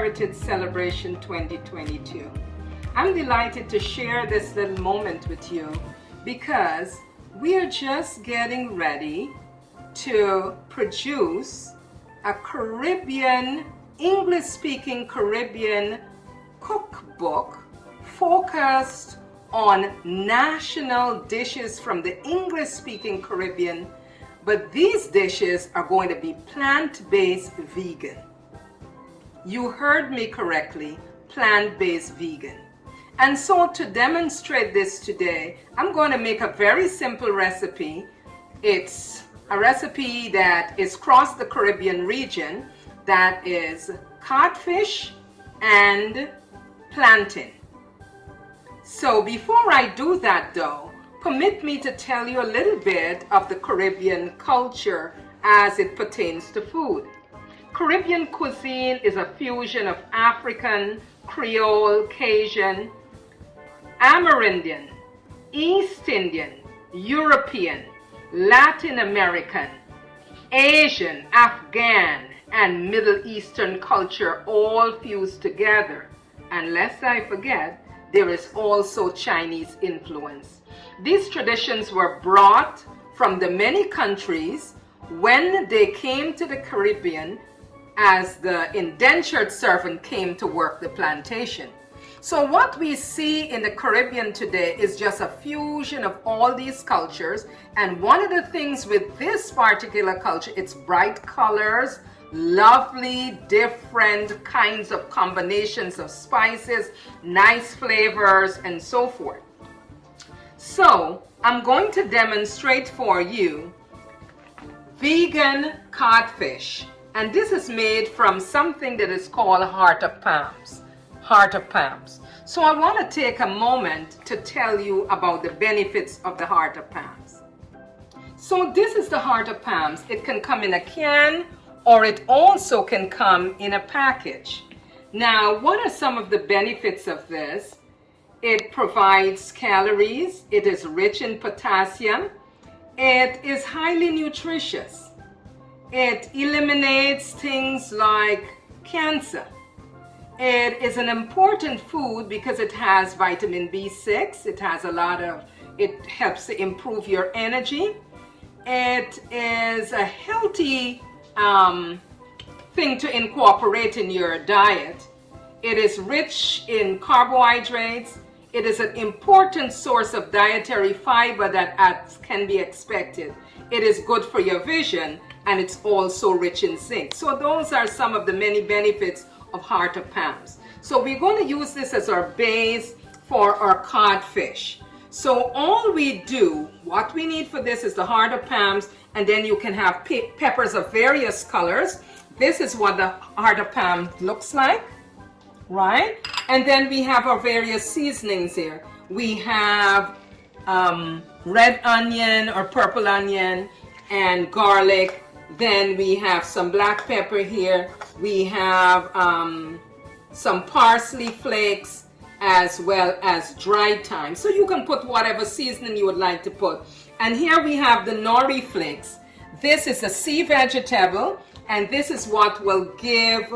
Heritage Celebration 2022. I'm delighted to share this little moment with you because we are just getting ready to produce a Caribbean, English-speaking Caribbean cookbook focused on national dishes from the English-speaking Caribbean, but these dishes are going to be plant-based vegan. You heard me correctly, plant-based vegan. And so to demonstrate this today, I'm going to make a very simple recipe. It's a recipe that is across the Caribbean region, that is codfish and plantain. So before I do that though, permit me to tell you a little bit of the Caribbean culture as it pertains to food. Caribbean cuisine is a fusion of African, Creole, Cajun, Amerindian, East Indian, European, Latin American, Asian, Afghan, and Middle Eastern culture all fused together. And lest I forget, there is also Chinese influence. These traditions were brought from the many countries when they came to the Caribbean as the indentured servant came to work the plantation. So what we see in the Caribbean today is just a fusion of all these cultures. And one of the things with this particular culture, it's bright colors, lovely different kinds of combinations of spices, nice flavors, and so forth. So I'm going to demonstrate for you vegan codfish. And this is made from something that is called heart of palms. Heart of palms. So I want to take a moment to tell you about the benefits of the heart of palms. So this is the heart of palms. It can come in a can or it also can come in a package. Now, what are some of the benefits of this? It provides calories. It is rich in potassium. It is highly nutritious. It eliminates things like cancer. It is an important food because it has vitamin B6. It has it helps to improve your energy. It is a healthy thing to incorporate in your diet. It is rich in carbohydrates. It is an important source of dietary fiber that can be expected. It is good for your vision, and it's also rich in zinc. So those are some of the many benefits of heart of palms. So we're going to use this as our base for our codfish. So all we do, what we need for this is the heart of palms, and then you can have peppers of various colors. This is what the heart of palm looks like, right? And then we have our various seasonings here. We have red onion or purple onion and garlic. Then we have some black pepper here. We have some parsley flakes as well as dried thyme. So you can put whatever seasoning you would like to put. And here we have the nori flakes. This is a sea vegetable, and this is what will give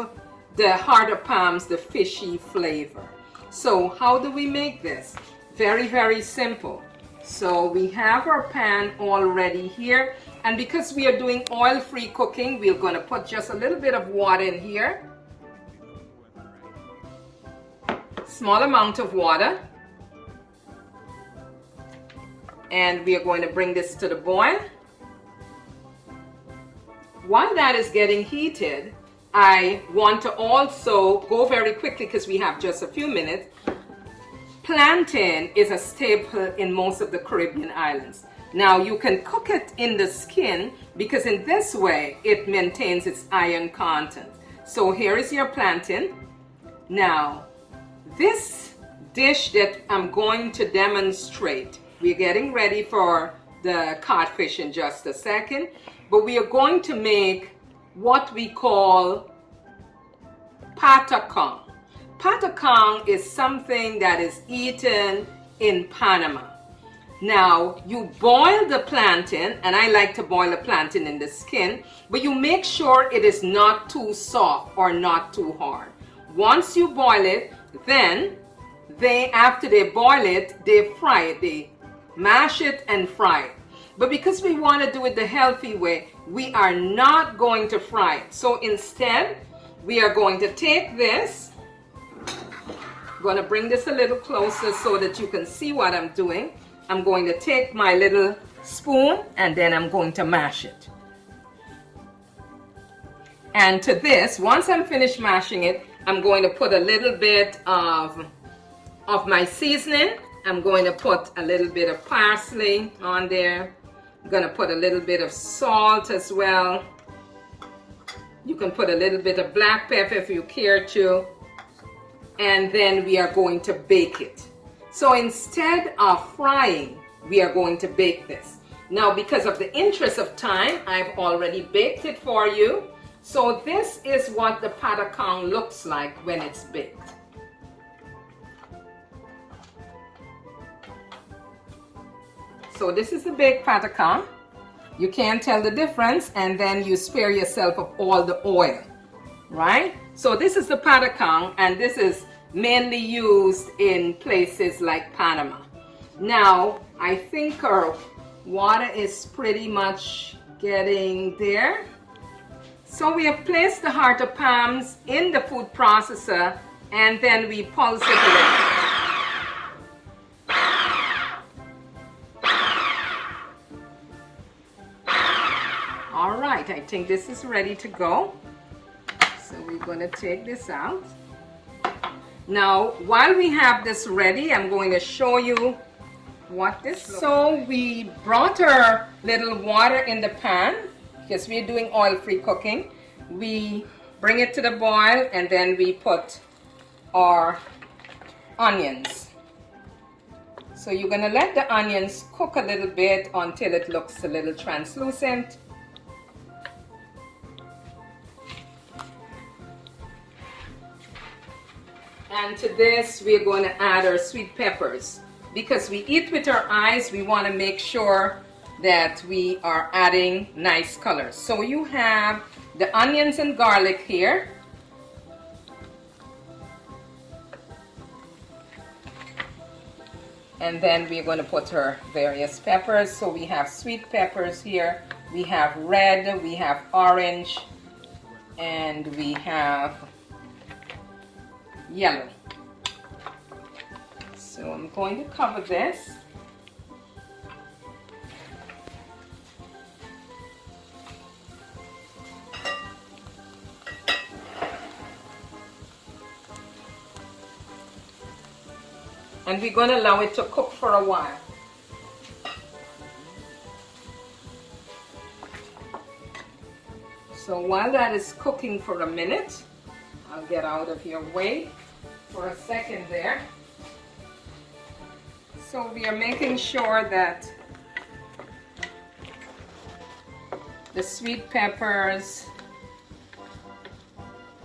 the heart of palms the fishy flavor. So how do we make this? Very, very simple. So we have our pan already here. And because we are doing oil-free cooking, we're going to put just a little bit of water in here. Small amount of water. And we are going to bring this to the boil. While that is getting heated, I want to also go very quickly because we have just a few minutes. Plantain is a staple in most of the Caribbean islands. Now you can cook it in the skin because in this way it maintains its iron content. So here is your plantain. Now this dish that I'm going to demonstrate, we're getting ready for the codfish in just a second, but we are going to make what we call patacon. Patacon is something that is eaten in Panama. Now, you boil the plantain, and I like to boil the plantain in the skin, but you make sure it is not too soft or not too hard. Once you boil it, then after they boil it, they fry it. They mash it and fry it. But because we want to do it the healthy way, we are not going to fry it. So instead, we are going to take this. I'm going to bring this a little closer so that you can see what I'm doing. I'm going to take my little spoon and then I'm going to mash it. And to this, once I'm finished mashing it, I'm going to put a little bit of my seasoning. I'm going to put a little bit of parsley on there. I'm going to put a little bit of salt as well. You can put a little bit of black pepper if you care to. And then we are going to bake it. So instead of frying, we are going to bake this. Now, because of the interest of time, I've already baked it for you. So this is what the patacon looks like when it's baked. So this is the baked patacon. You can't tell the difference, and then you spare yourself of all the oil, right? So this is the patacon, and this is mainly used in places like Panama. Now, I think our water is pretty much getting there. So we have placed the heart of palms in the food processor, and then we pulse it a little. All right, I think this is ready to go. So we're going to take this out. Now, while we have this ready, I'm going to show you what this looks like. So we brought our little water in the pan because we're doing oil-free cooking. We bring it to the boil and then we put our onions. So you're going to let the onions cook a little bit until it looks a little translucent. And to this, we're going to add our sweet peppers. Because we eat with our eyes, we want to make sure that we are adding nice colors. So you have the onions and garlic here. And then we're going to put our various peppers. So we have sweet peppers here. We have red, we have orange, and we have yellow. So I'm going to cover this. And we're going to allow it to cook for a while. So while that is cooking for a minute, I'll get out of your way for a second there. So we are making sure that the sweet peppers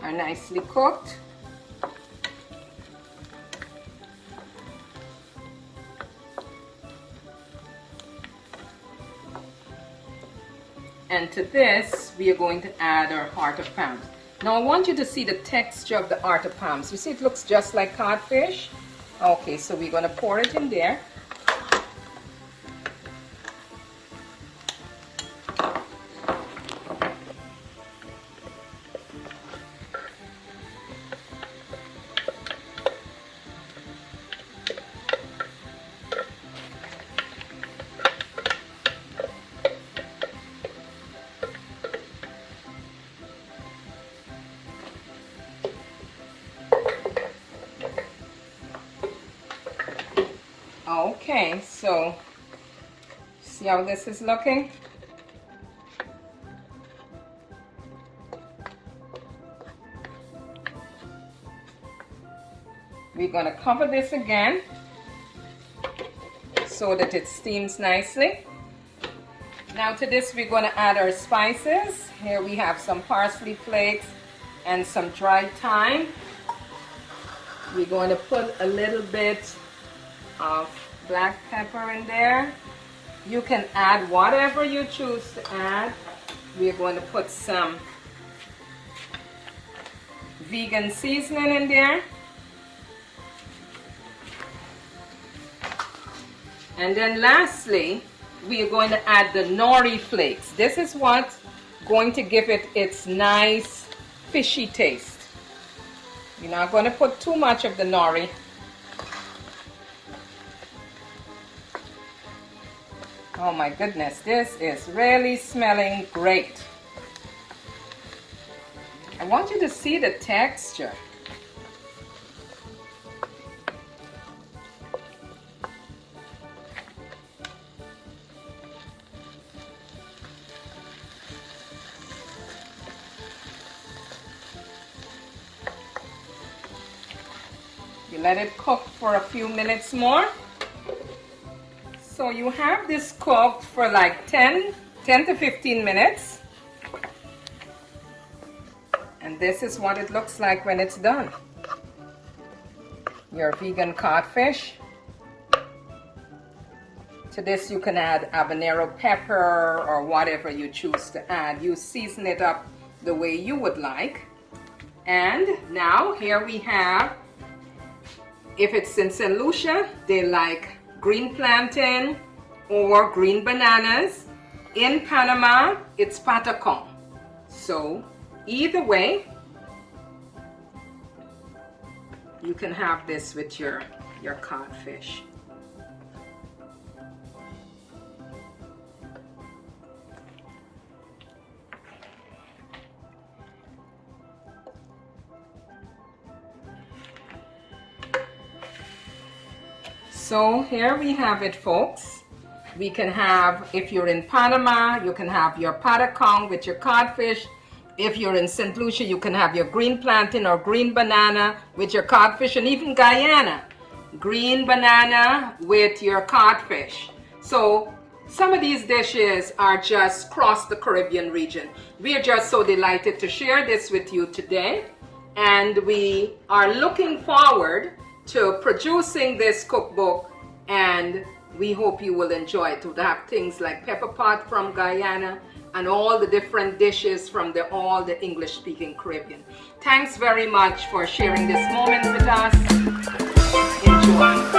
are nicely cooked. And to this, we are going to add our heart of palms. Now I want you to see the texture of the heart of palms. You see it looks just like codfish? Okay, so we're going to pour it in there. Okay, so see how this is looking? We're going to cover this again so that it steams nicely. Now to this we're going to add our spices. Here we have some parsley flakes and some dried thyme. We're going to put a little bit of black pepper in there. You can add whatever you choose to add. We're going to put some vegan seasoning in there. And then lastly, we are going to add the nori flakes. This is what's going to give it its nice fishy taste. You're not going to put too much of the nori. Oh my goodness, this is really smelling great. I want you to see the texture. You let it cook for a few minutes more. So you have this cooked for like 10 to 15 minutes. And this is what it looks like when it's done. Your vegan codfish. To this you can add habanero pepper or whatever you choose to add. You season it up the way you would like. And now here we have, if it's in St. Lucia, they like green plantain or green bananas. In Panama, it's patacon. So either way, you can have this with your codfish. So here we have it, folks. We can have, if you're in Panama, you can have your patacon with your codfish. If you're in St. Lucia, you can have your green plantain or green banana with your codfish, and even Guyana, green banana with your codfish. So some of these dishes are just across the Caribbean region. We are just so delighted to share this with you today, and we are looking forward to producing this cookbook, and we hope you will enjoy it. We'll have things like pepper pot from Guyana and all the different dishes from all the English-speaking Caribbean. Thanks very much for sharing this moment with us. Enjoy.